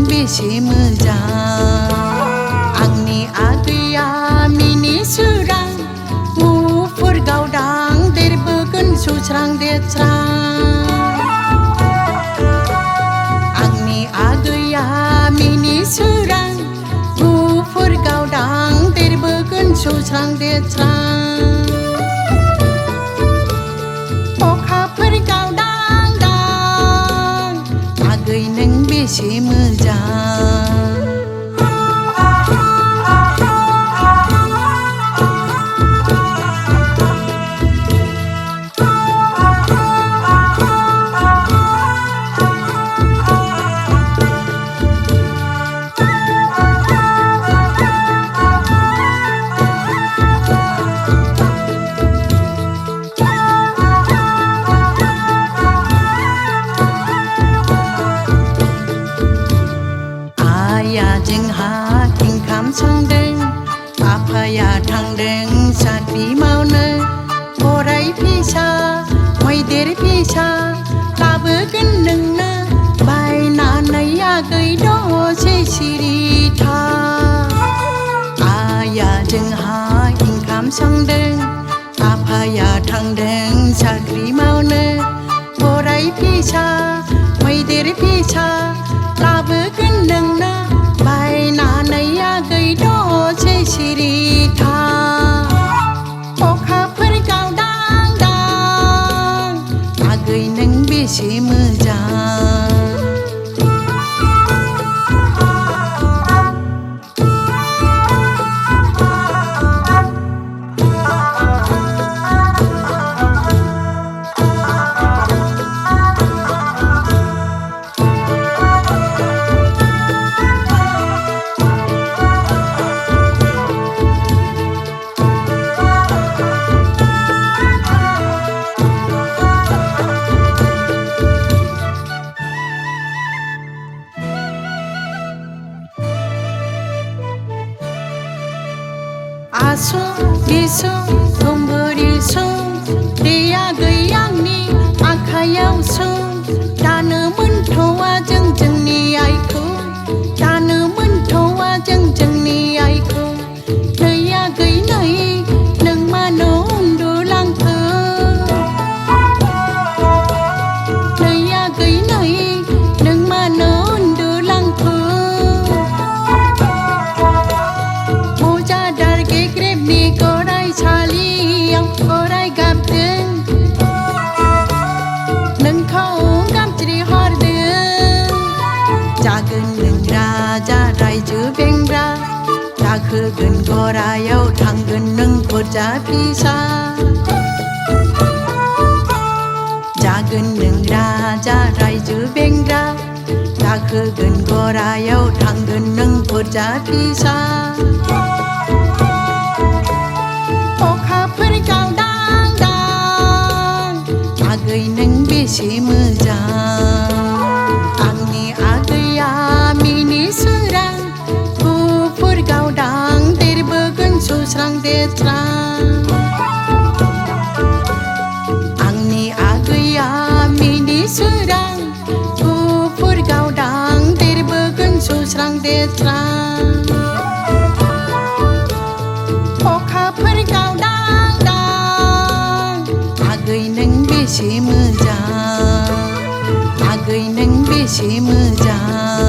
बेसे मोजां आंनि आगैया मिनिसोरां मुफुर गावदां देरबोगोन सौस्रां देरस्रां आंनि आगैया मिनिसोरां मुफुर गावदां देरबोगोन सौस्रां देरस्रां अखाफोर गावदां दां आगै नों बेसे मोजां जोंहा ओंखाम संदों आफाया थांदों साख्रि मावनो गराय फिसा मैदेर फिसा लाबोगोन नोंनो बायनानै आगै दसे सिरि था आइया जोंहा ओंखाम संदों आफाया थांदों साख्रि मावनो गराय फिसा मैदेर फिसा लाबोगोन नोंनो बायनानै आगै दसे सिरि था अखाफोर गावदां दां आगै नों बेसे मोजां आसु बिसु खुम्बुरि सु दैया गैयानि आखायाव सु दानो मोनथ'वा जों जोंनि आइखौ दानो मोनथ'वा जों जोंनि आइखौ दैया गैनाय नों मानो उन्दुलांखो दैया गैनाय नों मानो उन्दुलांखो गराय गाबदों नोंखौ गाबज्रि हरदों जागोन नों राजा रायजो बेंग्रा गाखोगोन गरायाव थांगोन नों बुरजा फिसा जागोन नों राजा रायजो बेंग्रा गाखोगोन गरायाव थांगोन नों बुरजा फिसा अखाफोर गावदां दां आगै नों बेसे मोजां आंनि आगैया मिनिसोरां मुफुर गावदां देरबोगोन सौस्रां देरस्रां आंनि आगैया मिनिसोरां मुफुर गावदां देरबोगोन सौस्रां देरस्रां अखाफोर गावदां दां आगै नों बेसे मोजां आगै नों बेसे मोजां